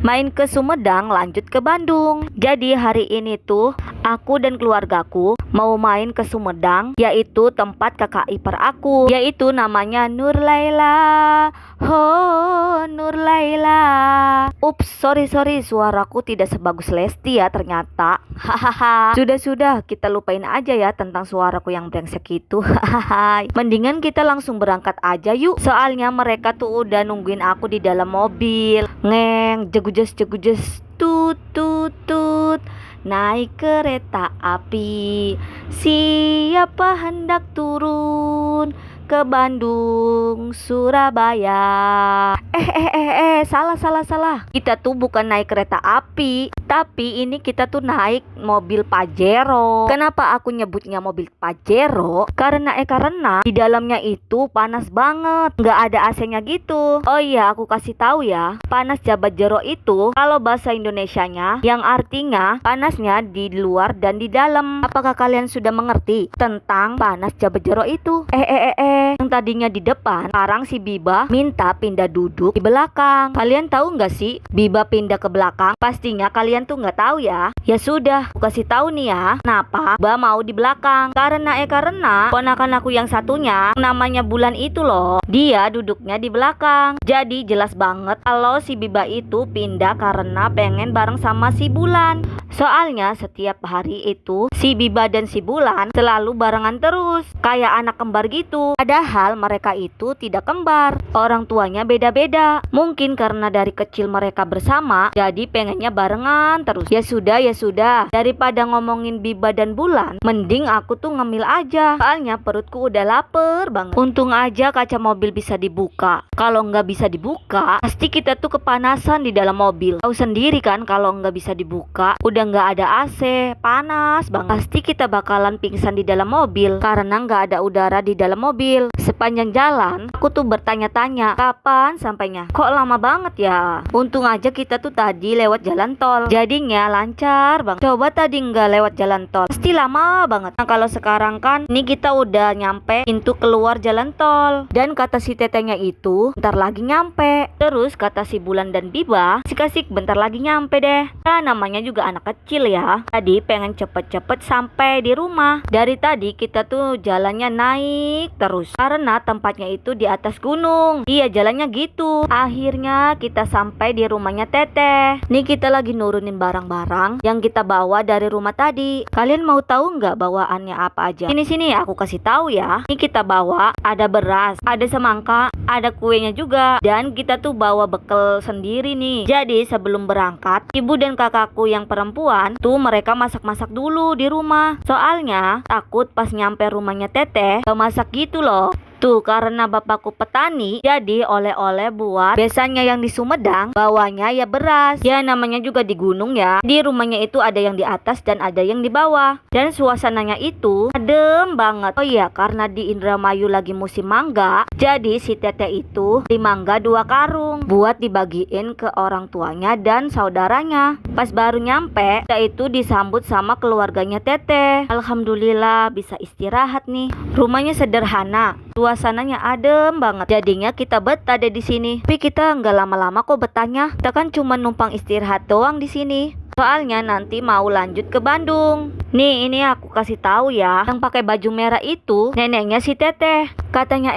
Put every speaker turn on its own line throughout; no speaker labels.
main ke Sumedang lanjut ke Bandung. Jadi hari ini tuh aku dan keluargaku mau main ke Sumedang, yaitu tempat kakak ipar aku, yaitu namanya Nur Laila. Ho, Nur Laila. Ups, sorry, suaraku tidak sebagus Lesti ya ternyata. Hahaha. Sudah, kita lupain aja ya tentang suaraku yang brengsek itu. Hahaha. Mendingan kita langsung berangkat aja yuk. Soalnya mereka tuh udah nungguin aku di dalam mobil. Ngeng, jegujes, tut tut tut. Naik kereta api, siapa hendak turun ke Bandung, Surabaya. Salah. Kita tuh bukan naik kereta api, tapi ini kita tuh naik mobil Pajero. Kenapa aku nyebutnya mobil Pajero? Karena di dalamnya itu panas banget, nggak ada AC-nya gitu. Oh iya, aku kasih tahu ya, panas Jabat Jero itu kalau bahasa Indonesianya yang artinya panasnya di luar dan di dalam. Apakah kalian sudah mengerti tentang panas Jabat Jero itu? Yang tadinya di depan, sekarang si Biba minta pindah duduk di belakang. Kalian tahu nggak sih Biba pindah ke belakang? Pastinya kalian tuh nggak tahu ya. Ya sudah, aku kasih tahu nih ya, kenapa Biba mau di belakang. Karena ponakan aku yang satunya, namanya Bulan itu loh, dia duduknya di belakang. Jadi jelas banget kalau si Biba itu pindah karena pengen bareng sama si Bulan. Soalnya setiap hari itu si Biba dan si Bulan selalu barengan terus, kayak anak kembar gitu. Padahal mereka itu tidak kembar, orang tuanya beda-beda. Mungkin karena dari kecil mereka bersama, jadi pengennya barengan terus. Ya sudah, daripada ngomongin Biba dan Bulan, mending aku tuh ngemil aja. Soalnya perutku udah lapar banget. Untung aja kaca mobil bisa dibuka. Kalau nggak bisa dibuka, pasti kita tuh kepanasan di dalam mobil. Tahu sendiri kan kalau nggak bisa dibuka, udah nggak ada AC, panas banget. Pasti kita bakalan pingsan di dalam mobil karena nggak ada udara di dalam mobil. Sepanjang jalan, aku tuh bertanya-tanya, kapan sampainya? Kok lama banget ya? Untung aja kita tuh tadi lewat jalan tol, jadinya lancar banget. Coba tadi nggak lewat jalan tol, pasti lama banget. Nah kalau sekarang kan, ini kita udah nyampe pintu keluar jalan tol. Dan kata si tetenya itu, bentar lagi nyampe. Terus kata si Bulan dan Biba, asik-asik bentar lagi nyampe deh. Nah namanya juga anak kecil ya, tadi pengen cepet-cepet sampai di rumah. Dari tadi kita tuh jalannya naik terus, karena tempatnya itu di atas gunung. Iya jalannya gitu. Akhirnya kita sampai di rumahnya Teteh. Nih kita lagi nurunin barang-barang yang kita bawa dari rumah tadi. Kalian mau tahu nggak bawaannya apa aja? Sini aku kasih tahu ya. Ini kita bawa ada beras, ada semangka, ada kuenya juga. Dan kita tuh bawa bekal sendiri nih. Jadi sebelum berangkat, ibu dan kakakku yang perempuan tuh mereka masak-masak dulu di rumah. Soalnya takut pas nyampe rumahnya Teteh gak masak gitu loh. Tuh karena bapakku petani, jadi oleh-oleh buat biasanya yang di Sumedang bawanya ya beras. Ya namanya juga di gunung ya. Di rumahnya itu ada yang di atas dan ada yang di bawah. Dan suasananya itu adem banget. Oh iya, karena di Indramayu lagi musim mangga, jadi si Teteh itu di mangga 2 karung buat dibagiin ke orang tuanya dan saudaranya. Pas baru nyampe, kita itu disambut sama keluarganya Teteh. Alhamdulillah bisa istirahat nih. Rumahnya sederhana, suasananya adem banget. Jadinya kita betah deh di sini. Tapi kita nggak lama-lama kok betahnya. Kita kan cuma numpang istirahat doang di sini. Soalnya nanti mau lanjut ke Bandung. Nih ini aku kasih tahu ya, yang pakai baju merah itu neneknya si Teteh. Katanya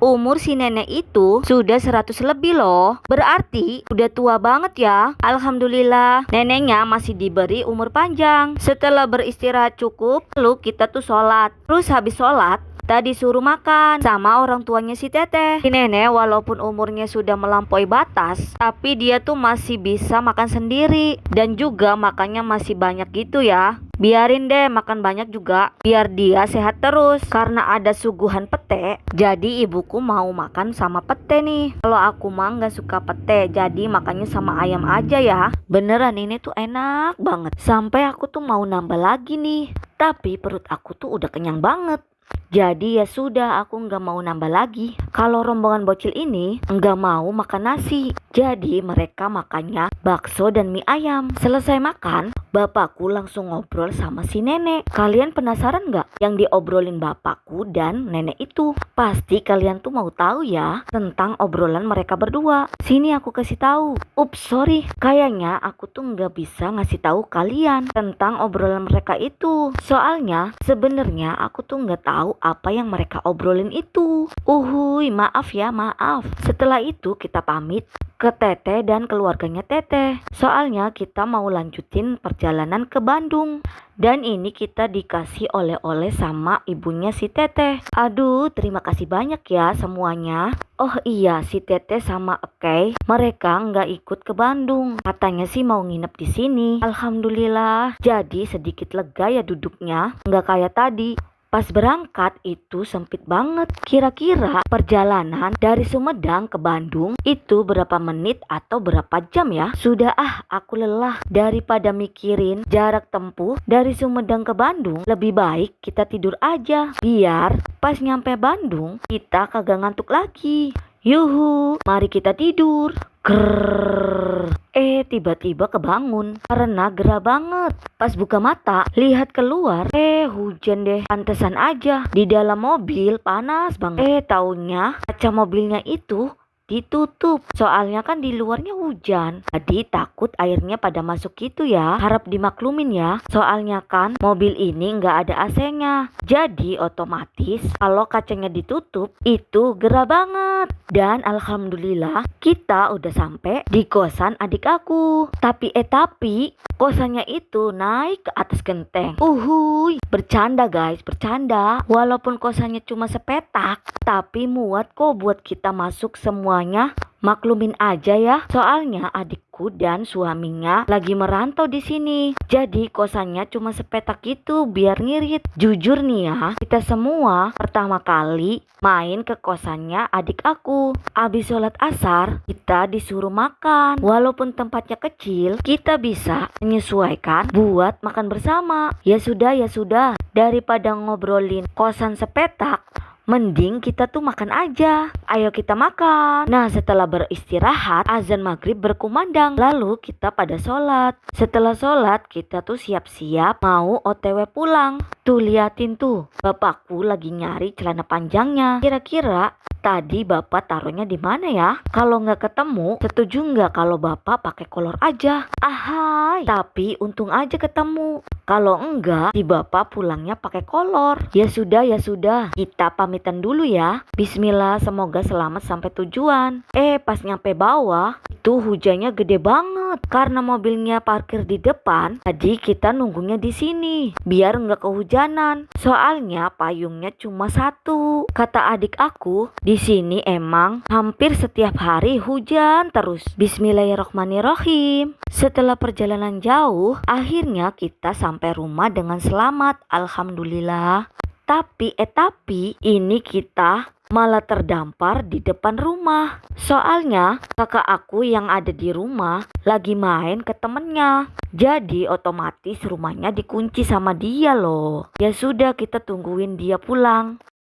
umur si nenek itu sudah 100 lebih loh. Berarti udah tua banget ya. Alhamdulillah neneknya masih diberi umur panjang. Setelah beristirahat cukup, lalu kita tuh sholat. Terus habis sholat tadi suruh makan sama orang tuanya si Teteh. Si nenek walaupun umurnya sudah melampaui batas, tapi dia tuh masih bisa makan sendiri. Dan juga makannya masih banyak gitu ya. Biarin deh makan banyak juga, biar dia sehat terus. Karena ada suguhan pete, jadi ibuku mau makan sama pete nih. Kalau aku mah gak suka pete, jadi makannya sama ayam aja ya. Beneran ini tuh enak banget. Sampai aku tuh mau nambah lagi nih, tapi perut aku tuh udah kenyang banget. Jadi ya sudah, aku nggak mau nambah lagi. Kalau rombongan bocil ini nggak mau makan nasi, jadi mereka makannya bakso dan mie ayam. Selesai makan, bapakku langsung ngobrol sama si nenek. Kalian penasaran nggak yang diobrolin bapakku dan nenek itu? Pasti kalian tuh mau tahu ya tentang obrolan mereka berdua. Sini aku kasih tahu. Ups, sorry. Kayaknya aku tuh nggak bisa ngasih tahu kalian tentang obrolan mereka itu. Soalnya sebenarnya aku tuh nggak tahu apa yang mereka obrolin itu. Uhuy, maaf ya, maaf. Setelah itu kita pamit ke Teteh dan keluarganya Teteh. Soalnya kita mau lanjutin perjalanan ke Bandung. Dan ini kita dikasih oleh-oleh sama ibunya si Teteh. Aduh, terima kasih banyak ya semuanya. Oh iya, si Teteh sama Ekei mereka nggak ikut ke Bandung. Katanya sih mau nginep di sini. Alhamdulillah. Jadi sedikit lega ya duduknya. Nggak kayak tadi. Pas berangkat itu sempit banget. Kira-kira perjalanan dari Sumedang ke Bandung itu berapa menit atau berapa jam ya? Sudah aku lelah. Daripada mikirin jarak tempuh dari Sumedang ke Bandung, lebih baik kita tidur aja. Biar pas nyampe Bandung kita kagak ngantuk lagi. Yuhu, mari kita tidur. Grrrr. Tiba-tiba kebangun karena gerah banget. Pas buka mata, lihat keluar, hujan deh. Pantesan aja di dalam mobil panas banget. Taunya kaca mobilnya itu ditutup. Soalnya kan di luarnya hujan. Jadi takut airnya pada masuk gitu ya. Harap dimaklumin ya. Soalnya kan mobil ini nggak ada AC-nya. Jadi otomatis kalau kacanya ditutup itu gerah banget. Dan alhamdulillah kita udah sampai di kosan adik aku. Tapi kosannya itu naik ke atas genteng. Uhuy, bercanda guys, bercanda. Walaupun kosannya cuma sepetak, tapi muat kok buat kita masuk semuanya. Maklumin aja ya, soalnya adikku dan suaminya lagi merantau di sini. Jadi kosannya cuma sepetak itu biar ngirit. Jujur nih ya, kita semua pertama kali main ke kosannya adik aku. Abis sholat asar, kita disuruh makan. Walaupun tempatnya kecil, kita bisa menyesuaikan buat makan bersama. Ya sudah, daripada ngobrolin kosan sepetak, mending kita tuh makan aja. Ayo kita makan. Nah, setelah beristirahat, azan maghrib berkumandang. Lalu kita pada sholat. Setelah sholat, kita tuh siap-siap mau OTW pulang. Tuh liatin tuh, bapakku lagi nyari celana panjangnya. Kira-kira tadi bapak taruhnya di mana ya? Kalau nggak ketemu, setuju nggak kalau bapak pakai kolor aja? Ahai, tapi untung aja ketemu. Kalau enggak, si bapak pulangnya pakai kolor. Ya sudah, kita pamitan dulu ya. Bismillah, semoga selamat sampai tujuan. Pas nyampe bawah, itu hujannya gede banget. Karena mobilnya parkir di depan, jadi kita nunggunya di sini biar nggak kehujanan. Soalnya payungnya cuma satu. Kata adik aku, di sini emang hampir setiap hari hujan terus. Bismillahirrohmanirrohim. Setelah perjalanan jauh, akhirnya kita sampai rumah dengan selamat. Alhamdulillah. Tapi ini kita malah terdampar di depan rumah. Soalnya kakak aku yang ada di rumah lagi main ke temennya. Jadi otomatis rumahnya dikunci sama dia loh. Ya sudah, kita tungguin dia pulang.